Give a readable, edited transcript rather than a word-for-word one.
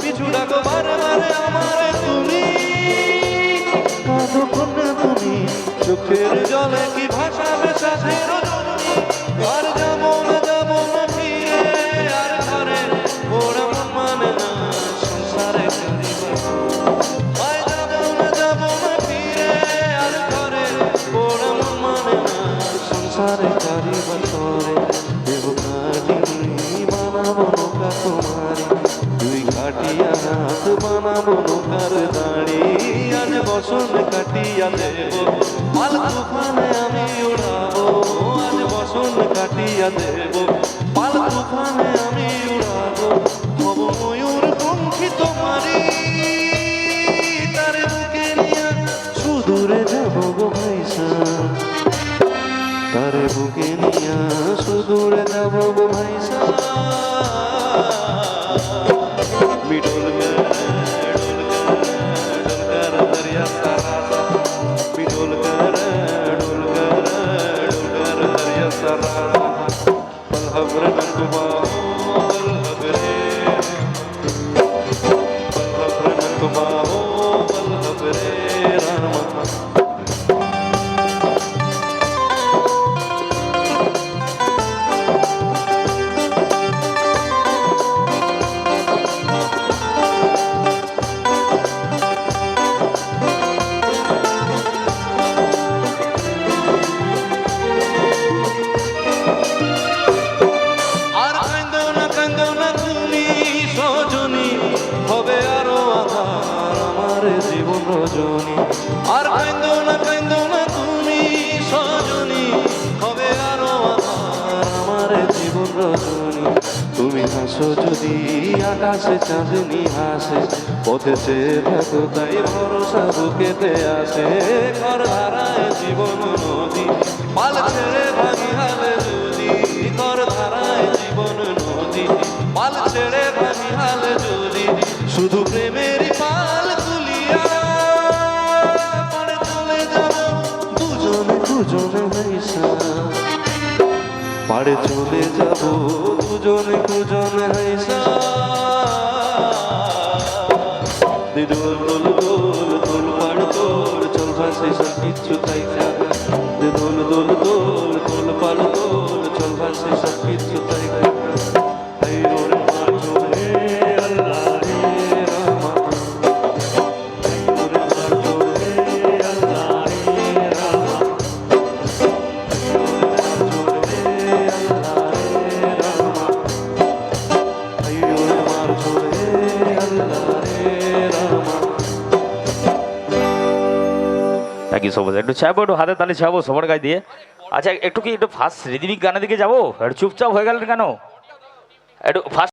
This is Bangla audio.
পিছু ডাকো বারে বারে আমারে তুমি কাঁদো কন্যা তুমি চোখের জলে কি ভাসাবে সাথে রজনী আর যাবো না ফিরে আর ঘরে ওরা মন মানে না সংসারে আয় যাবো না ফিরে আর ঘরে ওরা মন মানে না সংসারে কারি বছরে দেব কাটি বানাবো নৌকা তোমারি তুই কাটিয়া হাত বানাবো নৌকার দাঁড়ি আজ বসন কাটিয়া দেব পাল তুফানে আমি উড়াবো আজ বসন কাটিয়া দেব পাল তুফানে আমি উড়াবো হব ময়ূর পঙ্খী তোমারি তার বুকে নিয়ে সুদূরে যাবো গো ভাইসা তার বুকে নিয়ে সুদূরে যাবো গো ভাইসা डोल कर दरिया सारा डोल कर दरिया सारा पल हबरे नकुबा पल हबरे नकुबा पल हबरे रामा রজনী আর কাঁদো না তুমি সজনী হবে আরো আমার জীবন রজনী তুমি হাসো যদি আকাশে চাঁদনি হাসে পথে চেয়ে থাকো তাই ভরসা বুকেতে আসে ঘর ধারায় জীবন নদী পাল ছেড়ে ভাঙি হালে যদি ঘর ধারায় জীবন নদী পাল ছেড়ে ভাঙি হালে যদি শুধু প্রেমেরই পাল তুলিয়া দুজনে হাইসা পাড়ে চলে যাব দুজনে হাইসা দোল দোল দোল দোল পাড় দোল চল ভাসে সব কিছু তাইকা দোল দোল দোল দোল পাড় দোল চল ভাসে সব কিছু তাইকা একটু চাইবো একটু হাতে তালে চাইবো সবার গায়ে দিয়ে আচ্ছা একটু কি একটু ফার্স্ট রিদিমিক গানের দিকে যাবো একটু চুপচাপ হয়ে গেলেন কেন একটু ফার্স্ট